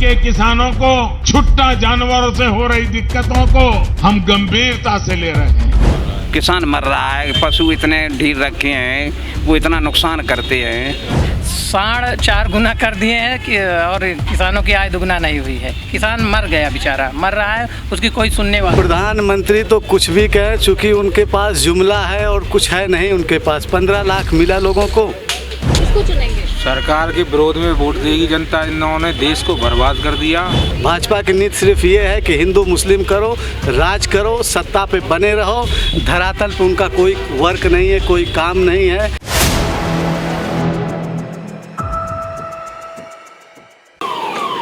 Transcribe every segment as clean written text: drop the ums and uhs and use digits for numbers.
के किसानों को छुट्टा जानवरों से हो रही दिक्कतों को हम गंभीरता से ले रहे हैं। किसान मर रहा है, पशु इतने ढील रखे हैं, वो इतना नुकसान करते हैं। 4.5 गुना कर दिए हैं कि और किसानों की आय दुगना नहीं हुई है। किसान मर गया, बेचारा मर रहा है, उसकी कोई सुनने वाला। प्रधानमंत्री तो कुछ भी कहे, चूंकि उनके पास जुमला है और कुछ है नहीं उनके पास। 15 लाख मिला लोगों को। किसको चुनेंगे? सरकार के विरोध में वोट देगी जनता। इन्होंने देश को बर्बाद कर दिया। भाजपा की नीति सिर्फ ये है कि हिंदू मुस्लिम करो, राज करो, सत्ता पे बने रहो। धरातल पे उनका कोई वर्क नहीं है, कोई काम नहीं है।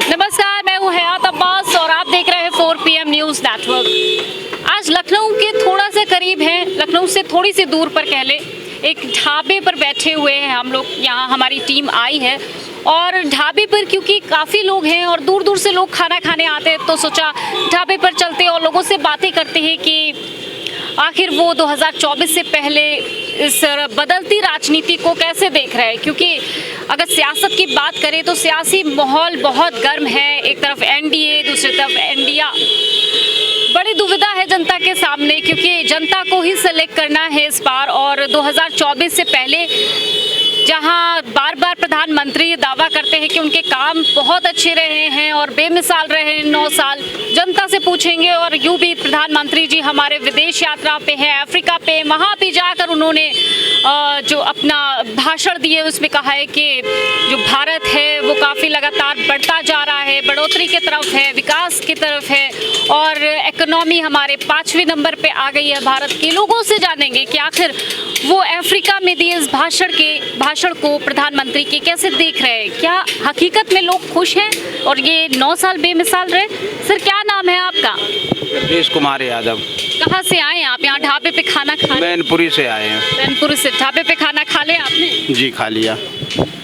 नमस्कार, मैं हूँ हयात अब्बास और आप देख रहे हैं 4 PM न्यूज़ नेटवर्क। आज लखनऊ के थोड़ा सा करीब है, लखनऊ से थोड़ी सी दूर पर कह ले, एक ढाबे पर बैठे हुए हैं हम लोग। यहाँ हमारी टीम आई है और ढाबे पर क्योंकि काफ़ी लोग हैं और दूर दूर से लोग खाना खाने आते हैं, तो सोचा ढाबे पर चलते और लोगों से बातें करते हैं कि आखिर वो 2024 से पहले इस बदलती राजनीति को कैसे देख रहे हैं। क्योंकि अगर सियासत की बात करें तो सियासी माहौल बहुत गर्म है। एक तरफ एनडीए, दूसरी तरफ इंडिया। बड़ी दुविधा है जनता के सामने, क्योंकि जनता को ही सेलेक्ट करना है इस बार। और 2024 से पहले जहां बार बार प्रधानमंत्री दावा करते हैं कि उनके काम बहुत अच्छे रहे हैं और बेमिसाल रहे हैं 9 साल, जनता से पूछेंगे। और यूं भी प्रधानमंत्री जी हमारे विदेश यात्रा पे हैं, अफ्रीका पे, वहाँ भी जाकर उन्होंने जो अपना भाषण दिए उसमें कहा है कि जो भारत है वो काफ़ी लगातार बढ़ता जा रहा है, बढ़ोतरी की तरफ है, विकास की तरफ है और इकोनॉमी हमारे 5वें नंबर पे आ गई है भारत के। लोगों से जानेंगे कि आखिर वो अफ्रीका में दिए इस भाषण को प्रधानमंत्री के कैसे देख रहे हैं। क्या हकीकत में लोग खुश हैं और ये 9 साल बेमिसाल रहे। सर, क्या नाम है आपका? देश कुमार यादव। कहाँ से आए आप? यहाँ ढाबे पे खाना खा? मैनपुरी से आए हैं। मैनपुरी से। ढाबे पे खाना खा लिया आपने? जी, खा लिया।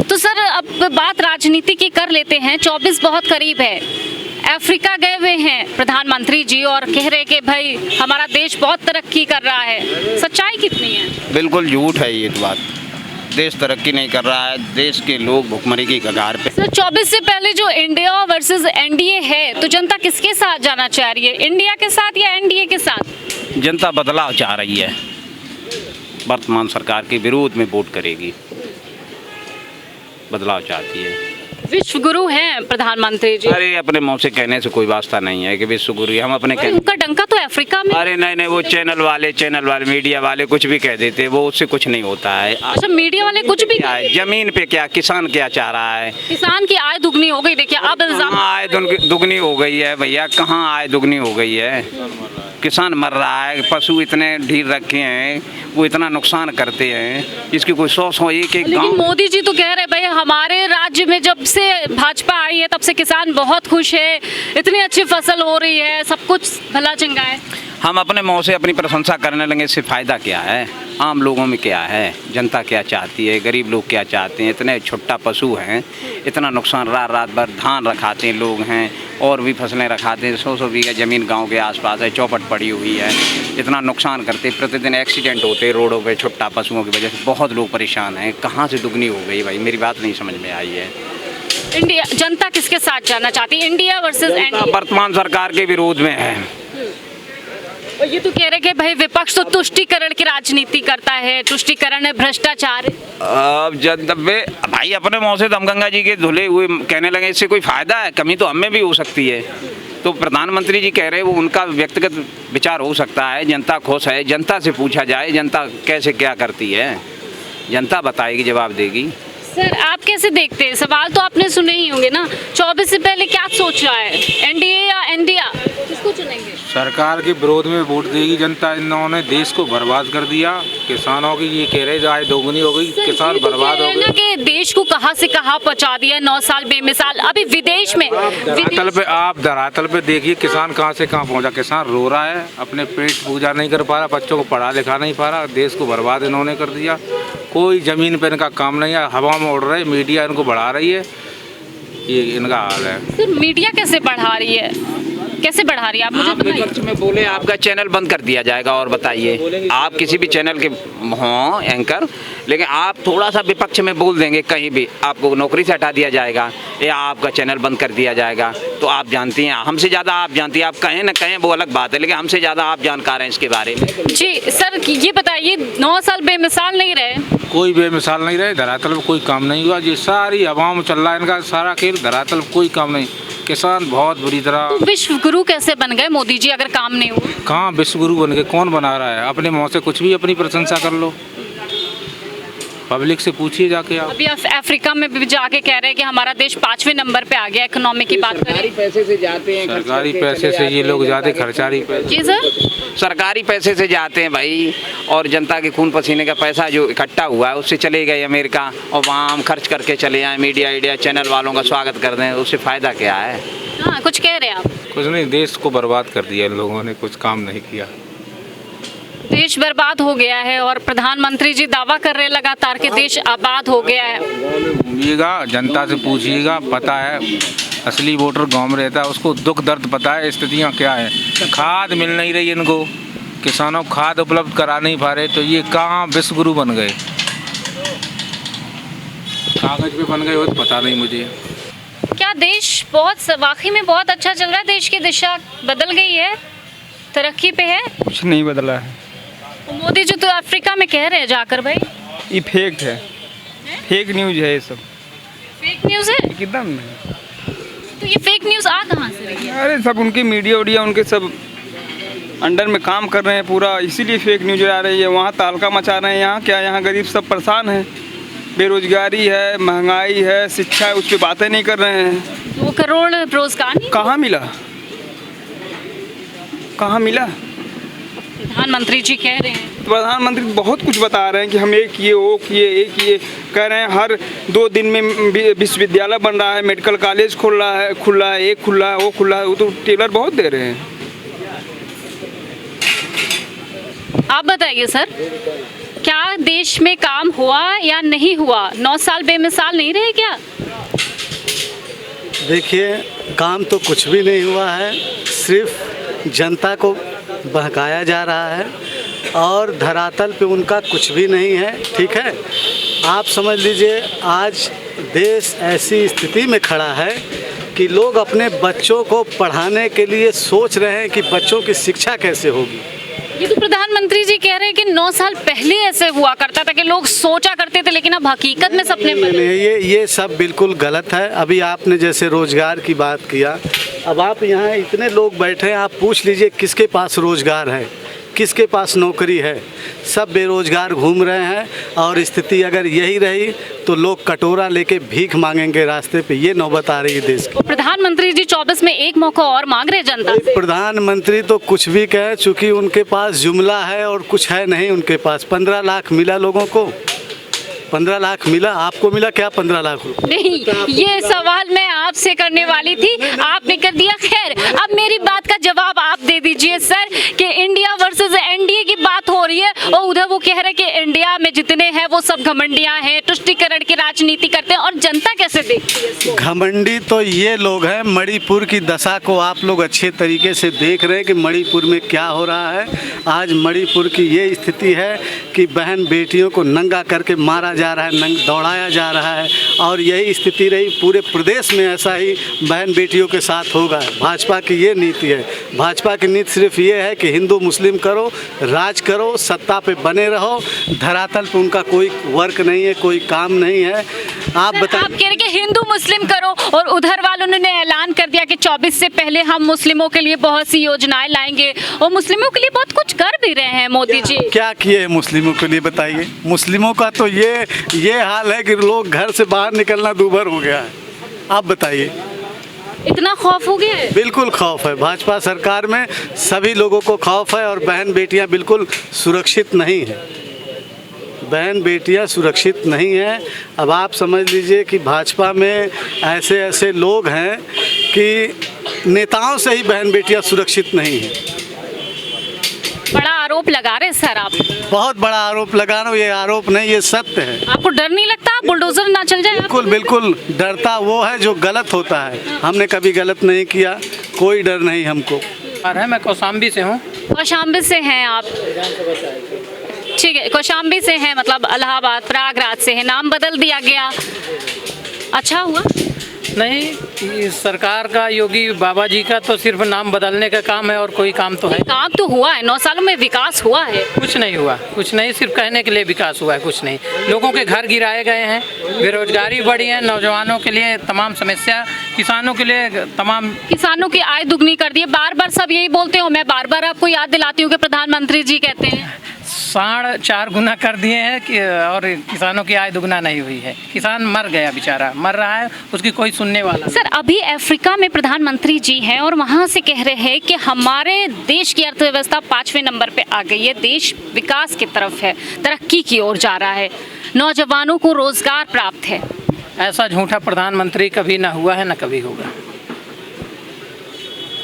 तो सर, अब बात राजनीति की कर लेते हैं। 24 बहुत करीब है। अफ्रीका गए हुए हैं प्रधानमंत्री जी और कह रहे कि भाई हमारा देश बहुत तरक्की कर रहा है। सच्चाई कितनी है? बिल्कुल झूठ है ये बात। देश तरक्की नहीं कर रहा है, देश के लोग भुखमरी की कगार पे। सर, 24 से पहले जो इंडिया वर्सेस एनडीए है, तो जनता किसके साथ जाना चाह रही है? इंडिया के साथ या एनडीए के साथ? जनता बदलाव चाह रही है, वर्तमान सरकार के विरोध में वोट करेगी, बदलाव चाहती है। विश्व गुरु हैं प्रधानमंत्री जी। अरे अपने मुंह से कहने से कोई वास्ता नहीं है कि विश्व गुरु। हम अपने उनका डंका तो अफ्रीका में। अरे नहीं, वो चैनल वाले मीडिया वाले कुछ भी कह देते, वो उससे कुछ नहीं होता है। अच्छा, मीडिया वाले कुछ भी क्या है, जमीन पे क्या किसान क्या चाह रहा है? किसान की आय दुगनी हो गई। देखिए अब आय दुगनी हो गई है भैया, कहाँ आय दुगनी हो गई है? किसान मर रहा है, पशु इतने ढील रखे हैं, वो इतना नुकसान करते हैं, इसकी कोई 100 एक गाँव। मोदी जी तो कह रहे भाई हमारे राज्य में जब से भाजपा आई है तब से किसान बहुत खुश है, इतनी अच्छी फसल हो रही है, सब कुछ भला चंगा है। हम अपने मुँह से अपनी प्रशंसा करने लगे, इससे फ़ायदा क्या है? आम लोगों में क्या है? जनता क्या चाहती है? गरीब लोग क्या चाहते हैं? इतने छोटा पशु हैं, इतना नुकसान, रात भर धान रखाते हैं लोग हैं और भी फसलें रखाते हैं। 100 बीघा ज़मीन गांव के आसपास है, चौपट पड़ी हुई है, इतना नुकसान करते। प्रतिदिन एक्सीडेंट होते रोडों पे छोटा पशुओं की वजह से, बहुत लोग परेशान हैं। कहाँ से दुगनी हो गई भाई? मेरी बात नहीं समझ में आई है। इंडिया जनता किसके साथ जाना चाहती है? India versus NDA? वर्तमान सरकार के विरोध में है। और ये तो कह रहे कि भाई विपक्ष तो तुष्टीकरण की राजनीति करता है, तुष्टीकरण है, भ्रष्टाचार। अब जब भाई अपने मुँह से दमगंगा जी के धुले हुए कहने लगे, इससे कोई फायदा है? कमी तो हमें भी हो सकती है। तो प्रधानमंत्री जी कह रहे हैं, वो उनका व्यक्तिगत विचार हो सकता है। जनता खुश है, जनता से पूछा जाए जनता कैसे क्या करती है, जनता बताएगी, जवाब देगी। सर, आप कैसे देखते हैं? सवाल तो आपने सुने ही होंगे ना। 24 से पहले क्या सोच रहा है? एनडीए या इंडिया? किसको चुनेंगे? सरकार के विरोध में वोट देगी जनता। इन्होंने देश को बर्बाद कर दिया। किसानों की ये कह रहे आय दोगुनी हो गई, किसान बर्बाद हो गए। कि देश को कहां से कहां पहुंचा दिया 9 साल बेमिसाल। अभी विदेश में आप धरातल पे देखिए किसान कहां से कहां पहुंचा। किसान रो रहा है, अपने पेट पूजा नहीं कर पा रहा, बच्चों को पढ़ा लिखा नहीं पा रहा। देश को बर्बाद इन्होंने कर दिया। कोई जमीन पे इनका काम नहीं है, हवा में उड़ रहे। मीडिया इनको बढ़ा रही है, ये इनका हाल है। सर, मीडिया कैसे बढ़ा रही है? कैसे बढ़ा रही है आप मुझे आप बताइए। विपक्ष में बोले आपका चैनल बंद कर दिया जाएगा। और बताइए, आप किसी भी चैनल के हों एंकर, लेकिन आप थोड़ा सा विपक्ष में बोल देंगे कहीं भी, आपको नौकरी से हटा दिया जाएगा या आपका चैनल बंद कर दिया जाएगा। तो आप जानती हैं, हमसे ज़्यादा आप जानती हैं। आप कहें ना कहें वो अलग बात है, लेकिन हमसे ज़्यादा आप जानकार हैं इसके बारे में। जी सर, ये बताइए 9 साल बेमिसाल नहीं रहे? कोई बेमिसाल नहीं रहे, धरातल पर कोई काम नहीं हुआ। ये सारी हवाओं में चल रहा है इनका सारा खेल, धरातल पर कोई काम नहीं। किसान बहुत बुरी तरह। विश्व गुरु कैसे बन गए मोदी जी अगर काम नहीं हुआ? कहाँ विश्व गुरु बन गए? कौन बना रहा है? अपने मुँह से कुछ भी अपनी प्रशंसा कर लो, पब्लिक से पूछिए जाके आप। अभी अफ्रीका में भी जाके कह रहे हैं कि हमारा देश 5वें नंबर पे आ गया इकोनॉमी की बात करें। पैसे से जाते हैं, सरकारी पैसे से ये लोग जाते, खर्चारी पैसे। जी सर, सरकारी पैसे से जाते हैं भाई, और जनता के खून पसीने का पैसा जो इकट्ठा हुआ है उससे चले गए अमेरिका, और वहाँ हम खर्च करके चले आए। मीडिया चैनल वालों का स्वागत कर दें, उससे फ़ायदा क्या है? हाँ कुछ कह रहे हैं आप? कुछ नहीं, देश को बर्बाद कर दिया इन लोगों ने, कुछ काम नहीं किया। देश बर्बाद हो गया है और प्रधानमंत्री जी दावा कर रहे हैं लगातार कि देश आबाद हो गया है। घूमिएगा, जनता से पूछिएगा, पता है असली वोटर गांव में रहता है, उसको दुख दर्द पता है, स्थितियाँ क्या है। खाद मिल नहीं रही इनको, किसानों को खाद उपलब्ध करा नहीं पा रहे, तो ये कहाँ विश्व गुरु बन गए? कागज पे बन गए हो तो पता नहीं मुझे। क्या देश बहुत वाकई में बहुत अच्छा चल रहा है? देश की दिशा बदल गई है, तरक्की पे है? कुछ नहीं बदला है। मोदी जी तो अफ्रीका में कह रहे हैं जाकर भाई। ये फेक है, फेक न्यूज है ये सब, फेक न्यूज़ है एकदम नहीं। तो ये फेक न्यूज़ आ कहाँ से रही है? अरे सब उनके मीडिया उडिया उनके सब अंडर में काम कर रहे हैं पूरा, इसीलिए फेक न्यूज आ रही है। वहाँ तालका मचा रहे हैं, यहाँ क्या, यहाँ गरीब सब परेशान हैं, बेरोजगारी है, महंगाई है, शिक्षा है, उस पर बातें नहीं कर रहे हैं। 2 करोड़ रोजगार नहीं? कहाँ मिला, कहाँ मिला? प्रधानमंत्री जी कह रहे हैं। प्रधानमंत्री बहुत कुछ बता रहे हैं कि हम एक किए, वो किए, एक किए, कह रहे हैं हर 2 दिन में विश्वविद्यालय बन रहा है, मेडिकल कॉलेज खुल रहा है, एक खुला है, वो खुला है, वो तो टेलर बहुत दे रहे हैं। आप बताइए सर, क्या देश में काम हुआ या नहीं हुआ? 9 साल बेमिसाल नहीं रहे क्या? देखिए, काम तो कुछ भी नहीं हुआ है, सिर्फ जनता को बहकाया जा रहा है और धरातल पे उनका कुछ भी नहीं है। ठीक है, आप समझ लीजिए आज देश ऐसी स्थिति में खड़ा है कि लोग अपने बच्चों को पढ़ाने के लिए सोच रहे हैं कि बच्चों की शिक्षा कैसे होगी। ये तो प्रधानमंत्री जी कह रहे हैं कि 9 साल पहले ऐसे हुआ करता था कि लोग सोचा करते थे, लेकिन अब हकीकत में सपने बने। ये सब बिल्कुल गलत है। अभी आपने जैसे रोजगार की बात किया, अब आप यहाँ इतने लोग बैठे हैं, आप पूछ लीजिए किसके पास रोजगार है, किसके पास नौकरी है? सब बेरोजगार घूम रहे हैं और स्थिति अगर यही रही तो लोग कटोरा लेके भीख मांगेंगे रास्ते पे। ये नौबत आ रही है देश की। प्रधानमंत्री जी 24 में एक मौका और मांग रहे जनता से। प्रधानमंत्री तो कुछ भी कहे, चूंकि उनके पास जुमला है और कुछ है नहीं उनके पास। 15 लाख मिला लोगों को, 15 लाख मिला, आपको मिला क्या 15 लाख? नहीं, ये सवाल मैं आपसे करने वाली थी, आपने कर दिया। खैर, अब मेरी बात का जवाब आप दे दीजिए सर कि इंडिया वर्सेस एनडीए की बात हो रही है और उधर वो कह रहे हैं कि इंडिया में जितने हैं वो सब घमंडियां हैं, तुष्टीकरण की राजनीति करते हैं, और जनता कैसे देखती है? घमंडी तो ये लोग हैं। मणिपुर की दशा को आप लोग अच्छे तरीके से देख रहे हैं कि मणिपुर में क्या हो रहा है। आज मणिपुर की ये स्थिति है कि बहन बेटियों को नंगा करके मारा जा रहा है, दौड़ाया जा रहा है, और यही स्थिति रही पूरे प्रदेश में। ऐसा ही बहन बेटियों के साथ होगा। भाजपा की ये नीति है। भाजपा की नीति सिर्फ ये है कि हिंदू मुस्लिम करो, राज करो, सत्ता पे बने रहो, धरातल पे उनका कोई वर्क नहीं है, कोई काम नहीं है। आप बताइए। आप कह रहे कि हिंदू मुस्लिम करो, और उधर वालों ने ऐलान कर दिया कि 24 से पहले हम मुस्लिमों के लिए बहुत सी योजनाएं लाएंगे, और मुस्लिमों के लिए बहुत कुछ कर भी रहे हैं मोदी जी। क्या किए हैं मुस्लिमों के लिए बताइए? मुस्लिमों का तो ये हाल है कि लोग घर से बाहर निकलना दूभर हो गया है। आप बताइए, इतना खौफ हो गया है? बिल्कुल खौफ है। भाजपा सरकार में सभी लोगों को खौफ है और बहन बेटियां बिल्कुल सुरक्षित नहीं है। बहन बेटियां सुरक्षित नहीं हैं। अब आप समझ लीजिए कि भाजपा में ऐसे ऐसे लोग हैं कि नेताओं से ही बहन बेटियां सुरक्षित नहीं हैं। बड़ा आरोप लगा रहे सर आप। बहुत बड़ा आरोप लगा रहा हूँ। ये आरोप नहीं, ये सत्य है। आपको डर नहीं लगता बुलडोजर ना चल जाए? बिल्कुल बिल्कुल, डरता वो है जो गलत होता है। हमने कभी गलत नहीं किया, कोई डर नहीं हमको। और है मैं कौशाम्बी से हूँ। कौशाम्बी से हैं आप? ठीक है, कौशाम्बी से हैं, मतलब इलाहाबाद प्रयागराज से है, नाम बदल दिया गया, अच्छा हुआ? नहीं, ये सरकार का, योगी बाबा जी का तो सिर्फ नाम बदलने का काम है और कोई काम तो है? काम तो हुआ है, 9 सालों में विकास हुआ है? कुछ नहीं हुआ, कुछ नहीं, सिर्फ कहने के लिए विकास हुआ है, कुछ नहीं। लोगों के घर गिराए गए हैं, बेरोजगारी बढ़ी है, नौजवानों के लिए तमाम समस्या, किसानों के लिए तमाम, किसानों की आय दुगनी कर दी है। बार बार सब यही बोलते हो, मैं बार बार आपको याद दिलाती हूँ कि प्रधानमंत्री जी कहते हैं 4.5 गुना कर दिए हैं कि और किसानों की आय दुगना नहीं हुई है। किसान मर गया, बेचारा मर रहा है, उसकी कोई सुनने वाला नहीं। सर, अभी अफ्रीका में प्रधानमंत्री जी हैं और वहाँ से कह रहे हैं कि हमारे देश की अर्थव्यवस्था 5वें नंबर पे आ गई है, देश विकास की तरफ है, तरक्की की ओर जा रहा है, नौजवानों को रोजगार प्राप्त है। ऐसा झूठा प्रधानमंत्री कभी ना हुआ है, ना कभी होगा।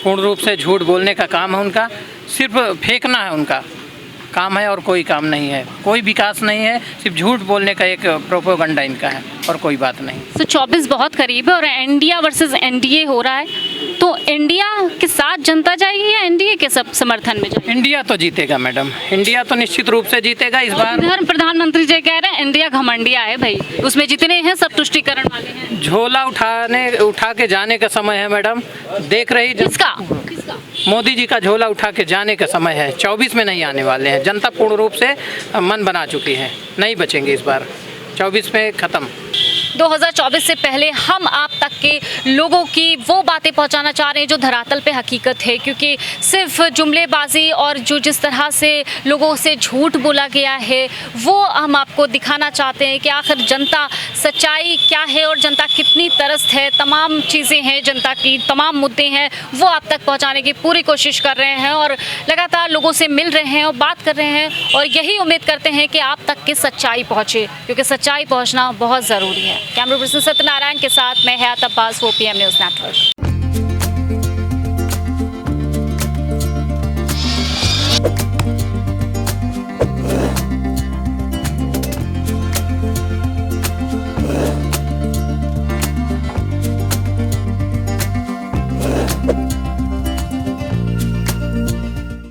पूर्ण रूप से झूठ बोलने का काम है उनका, सिर्फ फेंकना है उनका काम है और कोई काम नहीं है, कोई विकास नहीं है, सिर्फ झूठ बोलने का एक प्रोपेगेंडा इनका है और कोई बात नहीं। तो 24 बहुत करीब है और इंडिया वर्सेस एनडीए हो रहा है, तो इंडिया के साथ जनता जाएगी या एनडीए के सब समर्थन में जाएगी? इंडिया तो जीतेगा मैडम, इंडिया तो निश्चित रूप से जीतेगा इस बार। इधर प्रधानमंत्री जी कह रहे हैं इंडिया घमंडिया है भाई, उसमें जितने हैं सब तुष्टिकरण वाले हैं। झोला उठा के जाने का समय है मैडम, देख रही किसका? मोदी जी का झोला उठा के जाने का समय है, 24 में नहीं आने वाले हैं। जनता पूर्ण रूप से मन बना चुकी है, नहीं बचेंगे इस बार, 24 में खत्म। 2024 से पहले हम आप तक के लोगों की वो बातें पहुंचाना चाह रहे हैं जो धरातल पे हकीकत है, क्योंकि सिर्फ जुमलेबाजी और जो जिस तरह से लोगों से झूठ बोला गया है वो हम आपको दिखाना चाहते हैं कि आखिर जनता सच्चाई क्या है और जनता कितनी त्रस्त है। तमाम चीज़ें हैं, जनता की तमाम मुद्दे हैं, वो आप तक पहुँचाने की पूरी कोशिश कर रहे हैं और लगातार लोगों से मिल रहे हैं और बात कर रहे हैं और यही उम्मीद करते हैं कि आप तक की सच्चाई पहुँचे, क्योंकि सच्चाई पहुँचना बहुत ज़रूरी है। कैमरा पर्सन सत्यनारायण के साथ मैं हयात अब्बास, 4PM न्यूज़ नेटवर्क।